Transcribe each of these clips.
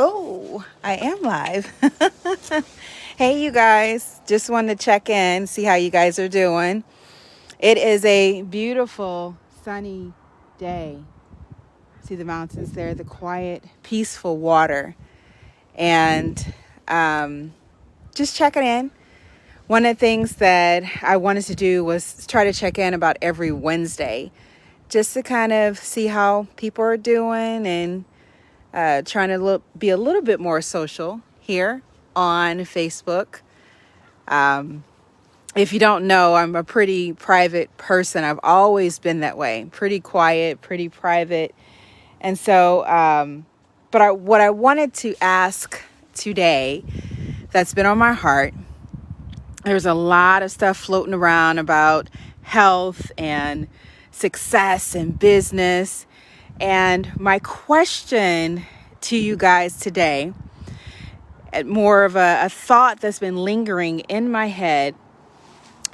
Oh, I am live. Hey, you guys. Just wanted to check in, see how you guys are doing. It is a beautiful, sunny day. See the mountains there, the quiet, peaceful water. And just checking in. One of the things that I wanted to do was try to check in about every Wednesday, just to kind of see how people are doing and trying to be a little bit more social here on Facebook. If you don't know, I'm a pretty private person. I've always been that way, pretty quiet, pretty private. And so, what I wanted to ask today that's been on my heart, there's a lot of stuff floating around about health and success and business. And my question to you guys today, more of a thought that's been lingering in my head,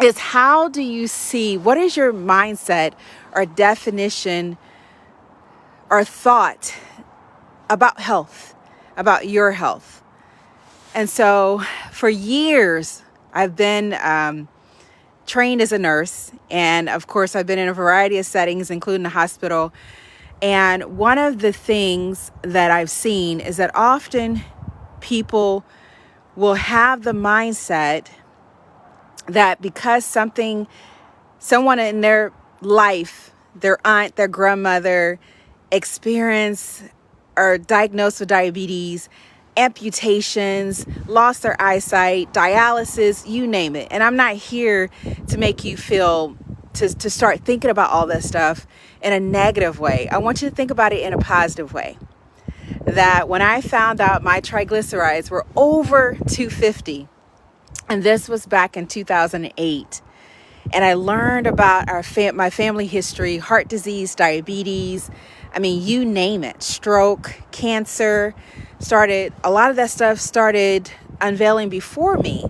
is how do you see, what is your mindset or definition or thought about health, about your health? And so for years, I've been trained as a nurse. And of course, I've been in a variety of settings, including the hospital. And one of the things that I've seen is that often people will have the mindset that because someone in their life, their aunt, their grandmother, experienced or diagnosed with diabetes, amputations, lost their eyesight, dialysis, you name it. And I'm not here to make you feel to start thinking about all that stuff in a negative way. I want you to think about it in a positive way. That when I found out my triglycerides were over 250, and this was back in 2008, and I learned about my family history, heart disease, diabetes, I mean, you name it, stroke, cancer, a lot of that stuff started unveiling before me.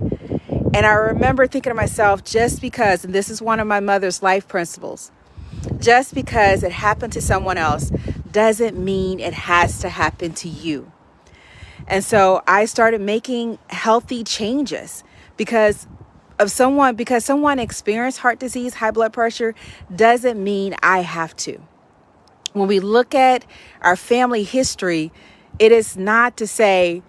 And I remember thinking to myself, just because, and this is one of my mother's life principles, just because it happened to someone else doesn't mean it has to happen to you. And so I started making healthy changes because someone experienced heart disease, high blood pressure, doesn't mean I have to. When we look at our family history, it is not to say,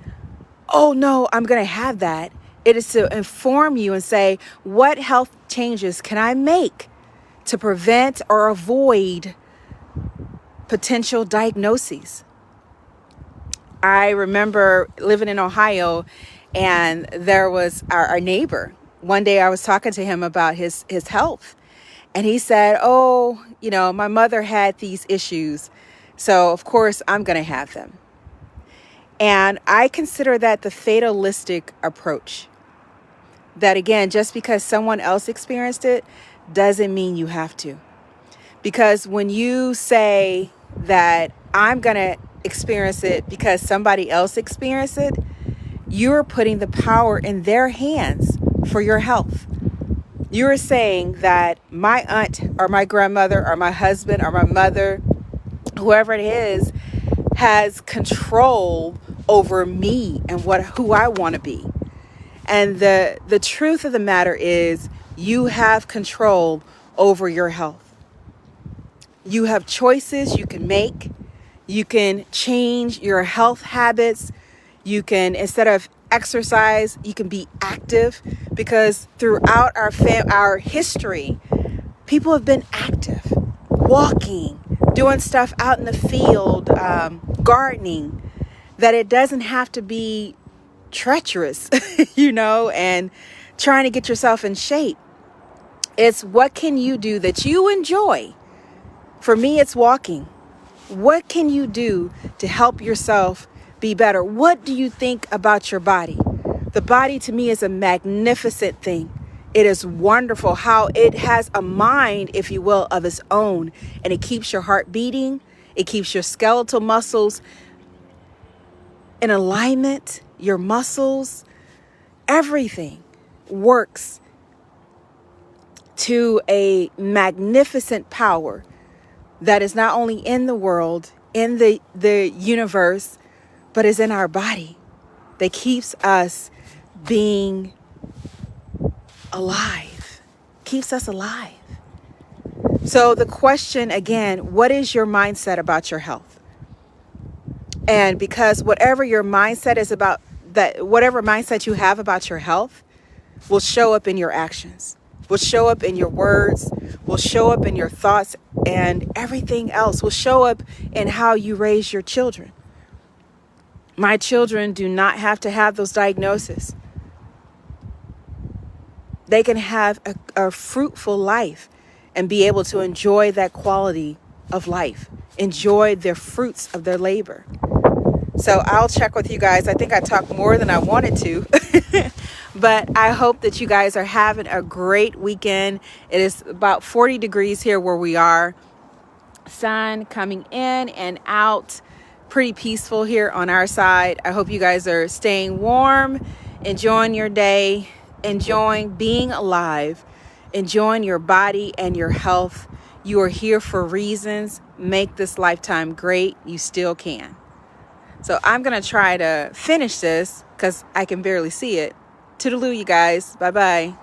oh no, I'm going to have that. It is to inform you and say, what health changes can I make to prevent or avoid potential diagnoses? I remember living in Ohio, and there was our neighbor. One day I was talking to him about his health, and he said, oh, my mother had these issues, so of course I'm going to have them. And I consider that the fatalistic approach. That again, just because someone else experienced it doesn't mean you have to. Because when you say that I'm going to experience it because somebody else experienced it, you're putting the power in their hands for your health. You're saying that my aunt or my grandmother or my husband or my mother, whoever it is, has control over me and who I want to be. And the truth of the matter is you have control over your health. You have choices you can make. You can change your health habits. You can, instead of exercise, you can be active, because throughout our history, people have been active, walking, doing stuff out in the field, gardening, that it doesn't have to be treacherous, and trying to get yourself in shape. It's what can you do that you enjoy? For me, it's walking. What can you do to help yourself be better? What do you think about your body? The body to me is a magnificent thing. It is wonderful how it has a mind, if you will, of its own, and it keeps your heart beating. It keeps your skeletal muscles in alignment, your muscles, everything works to a magnificent power that is not only in the world, in the universe, but is in our body that keeps us being alive, keeps us alive. So the question again, what is your mindset about your health? And because whatever your mindset is about, that whatever mindset you have about your health will show up in your actions, will show up in your words, will show up in your thoughts, and everything else will show up in how you raise your children. My children do not have to have those diagnoses. They can have a fruitful life and be able to enjoy that quality of life, enjoy the fruits of their labor. So I'll check with you guys. I think I talked more than I wanted to, but I hope that you guys are having a great weekend. It is about 40 degrees here where we are. Sun coming in and out. Pretty peaceful here on our side. I hope you guys are staying warm, enjoying your day, enjoying being alive, enjoying your body and your health. You are here for reasons. Make this lifetime great. You still can. So I'm going to try to finish this because I can barely see it. Toodaloo, you guys. Bye-bye.